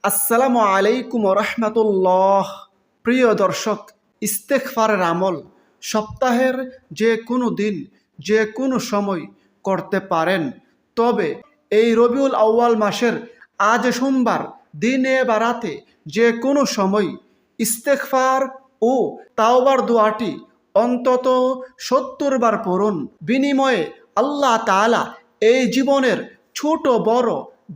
আসসালামু আলাইকুম রহমতুল্লাহ। প্রিয় দর্শক, ইস্তেগফারের আমল সপ্তাহের যে কোনো দিন যে কোনো সময় করতে পারেন। তবে এই রবিউল আউয়াল মাসের আজ সোমবার দিনে বা রাতে যে কোনো সময় ইস্তেগফার ও তাওবার দোয়াটি অন্তত ৭০ বার পড়ুন। বিনিময়ে আল্লাহ তাআলা এই জীবনের ছোট বড়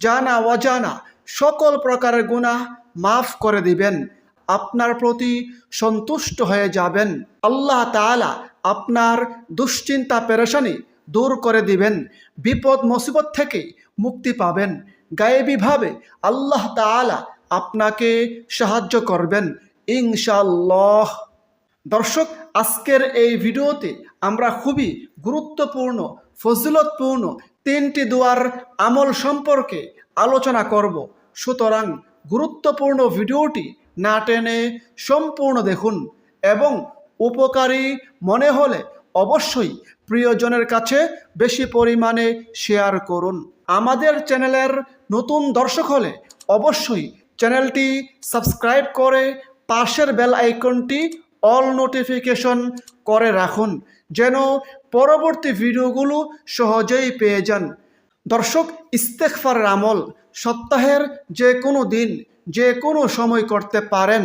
জানা অজানা সকল প্রকারের গুনাহ মাফ করে দিবেন। আপনার প্রতি সন্তুষ্ট হয়ে যাবেন। আল্লাহ তাআলা আপনার দুশ্চিন্তা পেরেশানি দূর করে দিবেন। বিপদ মুসিবত থেকে মুক্তি পাবেন। গায়েবীভাবে আল্লাহ তাআলা আপনাকে সাহায্য করবেন ইনশাআল্লাহ। দর্শক, আজকের এই ভিডিওতে আমরা খুবই গুরুত্বপূর্ণ ফজিলতপূর্ণ 3টি দোয়ার আমল সম্পর্কে আলোচনা করব। সুতরাং গুরুত্বপূর্ণ ভিডিওটি না টেনে সম্পূর্ণ দেখুন এবং উপকারী মনে হলে অবশ্যই প্রিয়জনের কাছে বেশি পরিমাণে শেয়ার করুন। আমাদের চ্যানেলের নতুন দর্শক হলে অবশ্যই চ্যানেলটি সাবস্ক্রাইব করে পাশের বেল আইকনটি অল নোটিফিকেশন করে রাখুন, যেন পরবর্তী ভিডিওগুলো সহজেই পেয়ে যান। দর্শক, ইস্তেগফারের আমল সপ্তাহের যে কোনো দিন যে কোনো সময় করতে পারেন।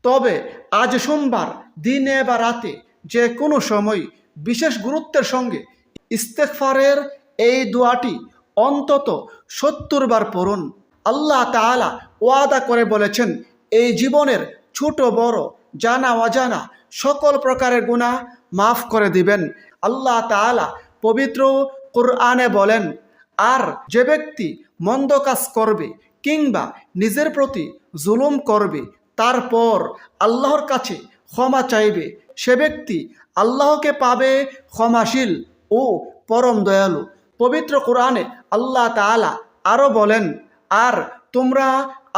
তবে আজ সোমবার দিনে বা রাতে যে কোনো সময় বিশেষ গুরুত্বের সঙ্গে ইস্তেগফারের এই দোয়াটি অন্তত ৭০ বার পড়ুন। আল্লাহ তাআলা ওয়াদা করে বলেছেন, এই জীবনের ছোট বড় জানা অজানা সকল প্রকারের গুনাহ মাফ করে দিবেন। আল্লাহ তাআলা পবিত্র কুরআনে বলেন, আর যে ব্যক্তি মন্দ কাজ করবে কিংবা নিজের প্রতি জুলুম করবে তারপর আল্লাহর কাছে ক্ষমা চাইবে, সে ব্যক্তি আল্লাহকে পাবে ক্ষমাশীল ও পরম দয়ালু। পবিত্র কুরআনে আল্লাহ তাআলা আরও বলেন, আর তোমরা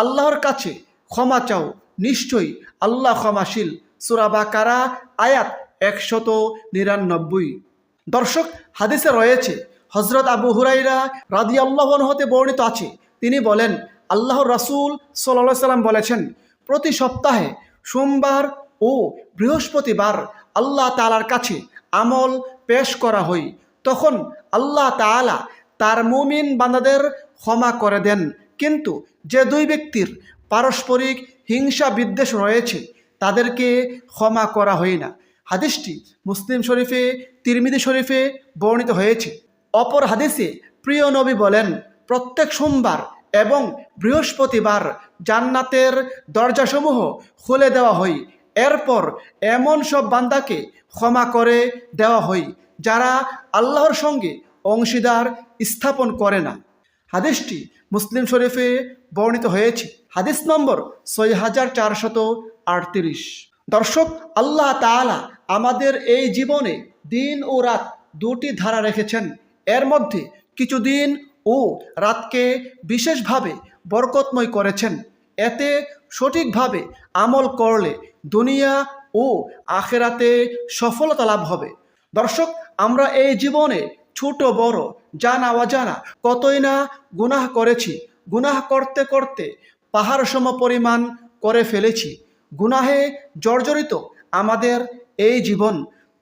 আল্লাহর কাছে ক্ষমা চাও, নিশ্চয়ই আল্লাহ ক্ষমাশীল। সূরা বাকারা আয়াত ১৯৯। দর্শক, হাদিসে রয়েছে, হযরত আবু হুরায়রা রাদিয়াল্লাহু আনহু হতে বর্ণিত আছে, তিনি বলেন, আল্লাহর রাসূল সাল্লাল্লাহু আলাইহি সাল্লাম বলেছেন, প্রতি সপ্তাহে সোমবার ও বৃহস্পতিবার আল্লাহ তাআলার কাছে আমল পেশ করা হয়। তখন আল্লাহ তাআলা তার মুমিন বান্দাদের ক্ষমা করে দেন। কিন্তু যে দুই ব্যক্তির পারস্পরিক হিংসা বিদ্বেষ রয়েছে তাদেরকে ক্ষমা করা হয় না। হাদিসটি মুসলিম শরীফে তিরমিজি শরীফে বর্ণিত হয়েছে। অপর হাদিসে প্রিয় নবী বলেন, প্রত্যেক সোমবার এবং বৃহস্পতিবার জান্নাতের দরজাসমূহ খুলে দেওয়া হয়। এরপর এমন সব বান্দাকে ক্ষমা করে দেওয়া হয় যারা আল্লাহর সঙ্গে অংশীদার স্থাপন করে না। হাদিসটি মুসলিম শরীফে বর্ণিত হয়েছে। হাদিস নম্বর ৬৪৩৮। দর্শক, আল্লাহ তাআলা আমাদের এই জীবনে দিন ও রাত দুটি ধারা রেখেছেন। এর মধ্যে কিছু দিন ও রাতকে বিশেষভাবে বরকতময় করেছেন। এতে সঠিকভাবে আমল করলে দুনিয়া ও আখিরাতে সফলতা লাভ হবে। দর্শক, আমরা এই জীবনে ছোট বড় জানা অজানা কতই না গুনাহ করেছি। গুনাহ করতে করতে পাহাড় সম পরিমাণ করে ফেলেছি। গুনাহে জর্জরিত আমাদের এই জীবন।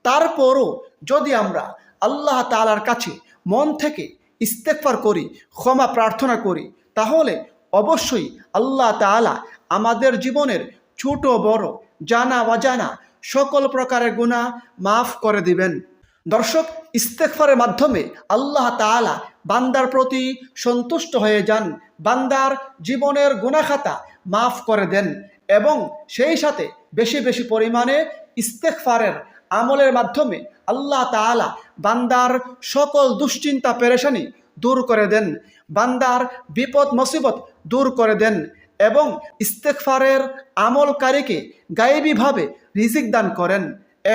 তারপরও যদি আমরা আল্লাহ তাআলার কাছে মন থেকে ইস্তেগফার করি, ক্ষমা প্রার্থনা করি, তাহলে অবশ্যই আল্লাহ তাআলা আমাদের জীবনের ছোট বড় জানা অজানা সকল প্রকারের গুনাহ মাফ করে দিবেন। দর্শক, ইস্তেগফারের মাধ্যমে আল্লাহ তাআলা বান্দার প্রতি সন্তুষ্ট হয়ে যান, বান্দার জীবনের গুনাহ খাতা মাফ করে দেন এবং সেই সাথে বেশি বেশি পরিমাণে ইস্তেগফারের আমলের মাধ্যমে আল্লাহ তাআলা বান্দার সকল দুশ্চিন্তা পেরেশানি দূর করে দেন, বান্দার বিপদ মুসিবত দূর করে দেন এবং ইস্তেগফারের আমলকারীকে গায়েবীভাবে রিজিক দান করেন।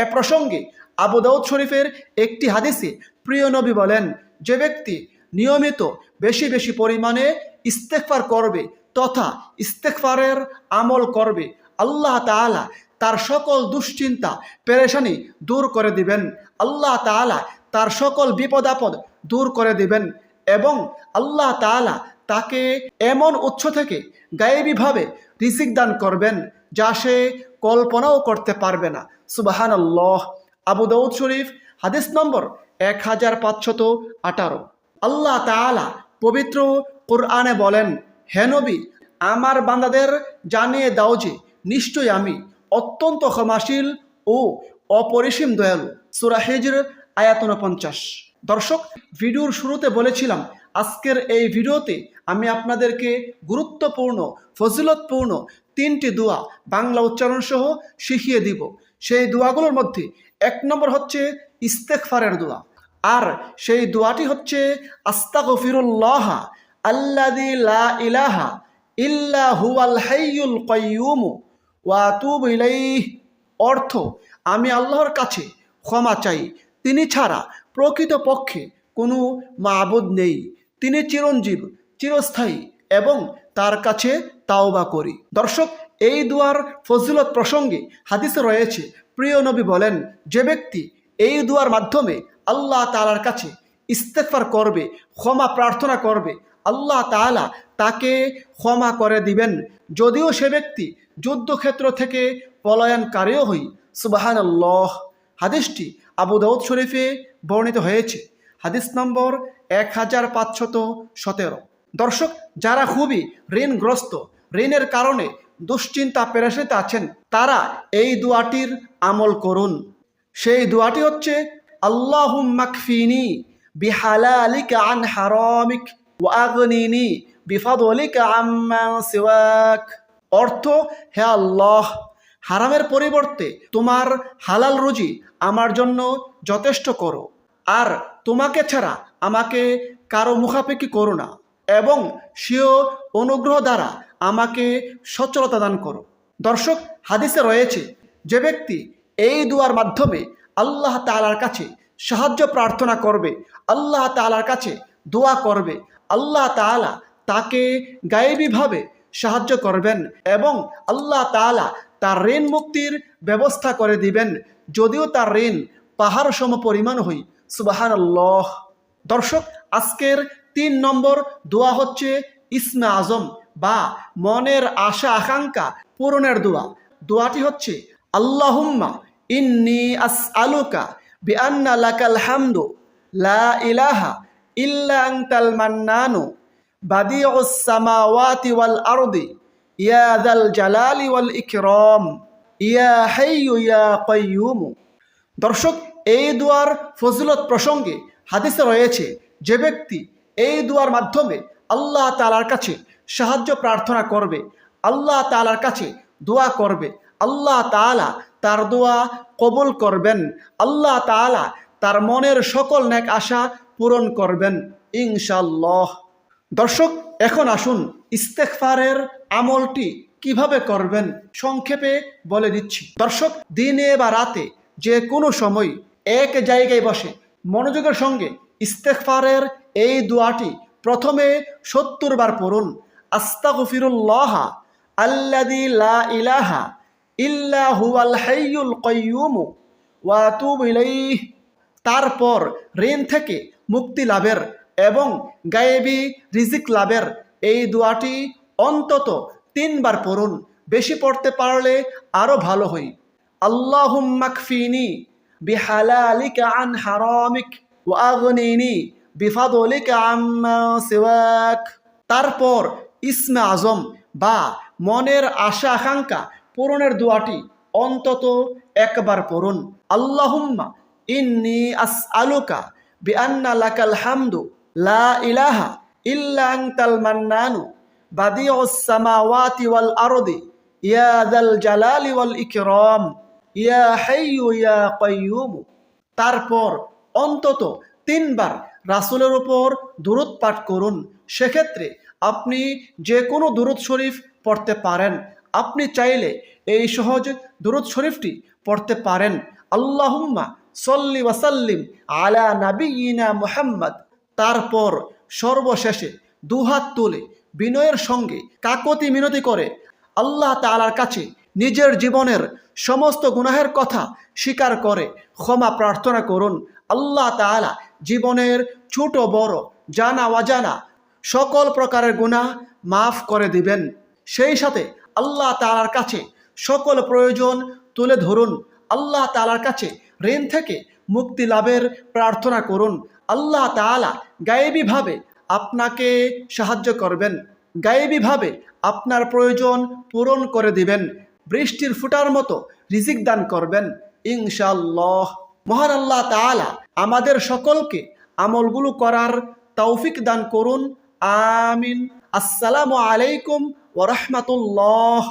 এ প্রসঙ্গে আবু দাউদ শরীফের একটি হাদিসে প্রিয় নবী বলেন, যে ব্যক্তি নিয়মিত বেশি বেশি পরিমাণে ইস্তেগফার করবে তথা ইস্তেগফারের আমল করবে, আল্লাহ তাআলা তার সকল দুশ্চিন্তা পেরেশানি দূর করে দিবেন। আল্লাহ তাআলা তার সকল বিপদ আপদ দূর করে দিবেন এবং আল্লাহ তাআলা তাকে এমন উৎস থেকে গায়েবীভাবে রিজিক দান করবেন যা সে কল্পনাও করতে পারবে না। সুবহানাল্লাহ। আবু দাউদ শরীফ হাদিস নম্বর 1518। আল্লাহ তাআলা পবিত্র কোরআনে বলেন, হে নবী, আমার বান্দাদের জানিয়ে দাও যে নিশ্চয়ই আমি অত্যন্ত ক্ষমাশীল ও অপরিসীম দয়ালু। সূরা হিজর আয়াত 49। দর্শক, ভিডিওর শুরুতে বলেছিলাম আজকের এই ভিডিওতে আমি আপনাদেরকে গুরুত্বপূর্ণ ফজিলতপূর্ণ 3টি দোয়া বাংলা উচ্চারণ সহ শিখিয়ে দিব। সেই দোয়াগুলোর মধ্যে 1 নম্বর হচ্ছে ইস্তেগফারের দোয়া, আর সেই দোয়াটি হচ্ছে আস্তাগফিরুল্লাহ আল্লাযী লা ইলাহা ইল্লা হুয়াল হাইয়ুল কাইয়্যুম ওয়া আতুবু ইলাইহি। অর্থ, আমি আল্লাহর কাছে ক্ষমা চাই, তিনি ছাড়া প্রকৃতপক্ষে কোনো মাবুদ নেই, তিনি চিরঞ্জীব, চিরস্থায়ী এবং তার কাছে তাওবা করি। দর্শক, এই দুয়ার ফজিলত প্রসঙ্গে হাদিসে রয়েছে, প্রিয় নবী বলেন, যে ব্যক্তি এই দুয়ার মাধ্যমে আল্লাহ তাআলার কাছে ইস্তেগফার করবে, ক্ষমা প্রার্থনা করবে, আল্লাহ তাআলা তাকে ক্ষমা করে দিবেন, যদিও সে ব্যক্তি যুদ্ধক্ষেত্র থেকে পলায়নকারীও হই। সুবহানাল্লাহ। হাদিসটি আবু দাউদ শরীফে বর্ণিত হয়েছে, হাদিস নম্বর 1517। দর্শক, যারা খুবই ঋণগ্রস্ত, ঋণের কারণে দুশ্চিন্তা পেরেশানিতে আছেন, তারা এই দোয়াটির আমল করুন। সেই দোয়াটি হচ্ছে আল্লাহুম্মা কফিনি বিহালালিকা আন হারামিক ওয়া আগনিনি বিফাদলিকা আম্মা সিওয়াক। অর্থ, হে আল্লাহ, হারামের পরিবর্তে তোমার হালাল রুজি আমার জন্য যথেষ্ট করো, আর তোমাকে ছাড়া আমাকে কারো মুখাপেক্ষি করো না, এবং স্বীয় অনুগ্রহ দ্বারা আমাকে সচ্ছলতা দান করো। দর্শক, হাদিসে রয়েছে, যে ব্যক্তি এই দুয়ার মাধ্যমে আল্লাহ তাআলার কাছে সাহায্য প্রার্থনা করবে, আল্লাহ তাআলার কাছে দোয়া করবে, আল্লাহ তাআলা তাকে গায়েবীভাবে সাহায্য করবেন এবং আল্লাহ তাআলা তার ঋণ মুক্তির ব্যবস্থা করে দিবেন, যদিও তার ঋণ পাহাড় সম পরিমাণ হই। সুবহানাল্লাহ। দর্শক, আজকের 3 নম্বর দোয়া হচ্ছে ইসমে আজম বা মনের আশা আকাঙ্ক্ষা পূরণের দোয়া। দোয়াটি হচ্ছে আল্লাহুম্মা ইন্নী আসআলুকা বিআন্না লাকাল হামদু লা ইলাহা ইল্লা আনতাল মান্নানু বাদিউস সামাওয়াতি ওয়াল আরদি ইয়া যাল জালালি ওয়াল ইকরাম ইয়া হাইয়্যু ইয়া কাইয়্যুম। দর্শক, এই দুয়ার ফজিলত প্রসঙ্গে হাদিসে রয়েছে, যে ব্যক্তি এই দুয়ার মাধ্যমে আল্লাহ তাআলার কাছে সাহায্য প্রার্থনা করবে, আল্লাহ তাআলার কাছে দোয়া করবে, আল্লাহ তাআলা তার দোয়া কবুল করবেন, আল্লাহ তাআলা তার মনের সকল নেক আশা পূরণ করবেন ইনশাআল্লাহ। দর্শক, এখন আসুন ইস্তেগফারের আমলটি কিভাবে করবেন সংক্ষেপে বলে দিচ্ছি। দর্শক, দিনে বা রাতে যে কোনো সময় এক জায়গায় বসে মনোযোগের সঙ্গে ইস্তেগফারের এই দোয়াটি প্রথমে 70 বার পড়ুন। আস্তাগফিরুল্লাহ আল্লাযী লা ইলাহা ইল্লা হুয়াল হাইয়ুল কাইয়্যুম ওয়া আতুবু ইলাইহি। তারপর ঋণ থেকে মুক্তি লাভের এবং গায়েবী রিজিক লাভের এই দোয়াটি অন্তত 3 বার পড়ুন, বেশি পড়তে পারলে আরও ভালো হয়। আল্লাহুম্মা কফিনি বিহালালিকা আন হারামিক ওয়া আগনিনি বিফাদলিকা আম্মা সিওয়াক। তারপর ইসমে আজম বা মনের আশা আকাঙ্ক্ষা পূরণের দোয়াটি অন্তত 1 বার পড়ুন। আল্লাহুম্মা ইন্নী আসআলুকা বিআন্না লাকাল হামদু লা ইলাহা ইল্লা আনতাল মান্নানু বাদিউস সামাওয়াতি ওয়াল আরদি ইয়া যাল জালালি ওয়াল ইকরাম ইয়া হাইয়্যু ইয়া কাইয়্যুম। তারপর অন্তত 3 বার রাসূলের উপর দুরূদ পাঠ করুন। সেক্ষেত্রে আপনি যে কোনো দুরূদ শরীফ পড়তে পারেন। আপনি চাইলে এই সহজ দুরূদ শরীফটি পড়তে পারেন, আল্লাহুম্মা সল্লি ওয়া সাল্লিম আলা নাবিয়িনা মুহাম্মদ। তারপর সর্বশেষে দুহাত তুলে বিনয়ের সঙ্গে কাকতি মিনতি করে আল্লাহ তাআলার কাছে নিজের জীবনের সমস্ত গুনাহের কথা স্বীকার করে ক্ষমা প্রার্থনা করুন। আল্লাহ তাআলা জীবনের ছোট বড় জানা অজানা সকল প্রকারের গুনাহ মাফ করে দিবেন। সেই সাথে আল্লাহ তাআলার কাছে সকল প্রয়োজন তুলে ধরুন। আল্লাহ তাআলার কাছে ঋণ থেকে মুক্তি লাভের প্রার্থনা করুন। আল্লাহ তাআলা গায়েবীভাবে আপনাকে সাহায্য করবেন, গায়েবীভাবে আপনার প্রয়োজন পূরণ করে দিবেন, বৃষ্টির ফুটার মতো রিজিক দান করবেন ইনশাআল্লাহ। মহান আল্লাহ তাআলা আমাদের সকলকে আমলগুলো করার তৌফিক দান করুন। আমিন। আসসালামু আলাইকুম ওয়া রাহমাতুল্লাহ।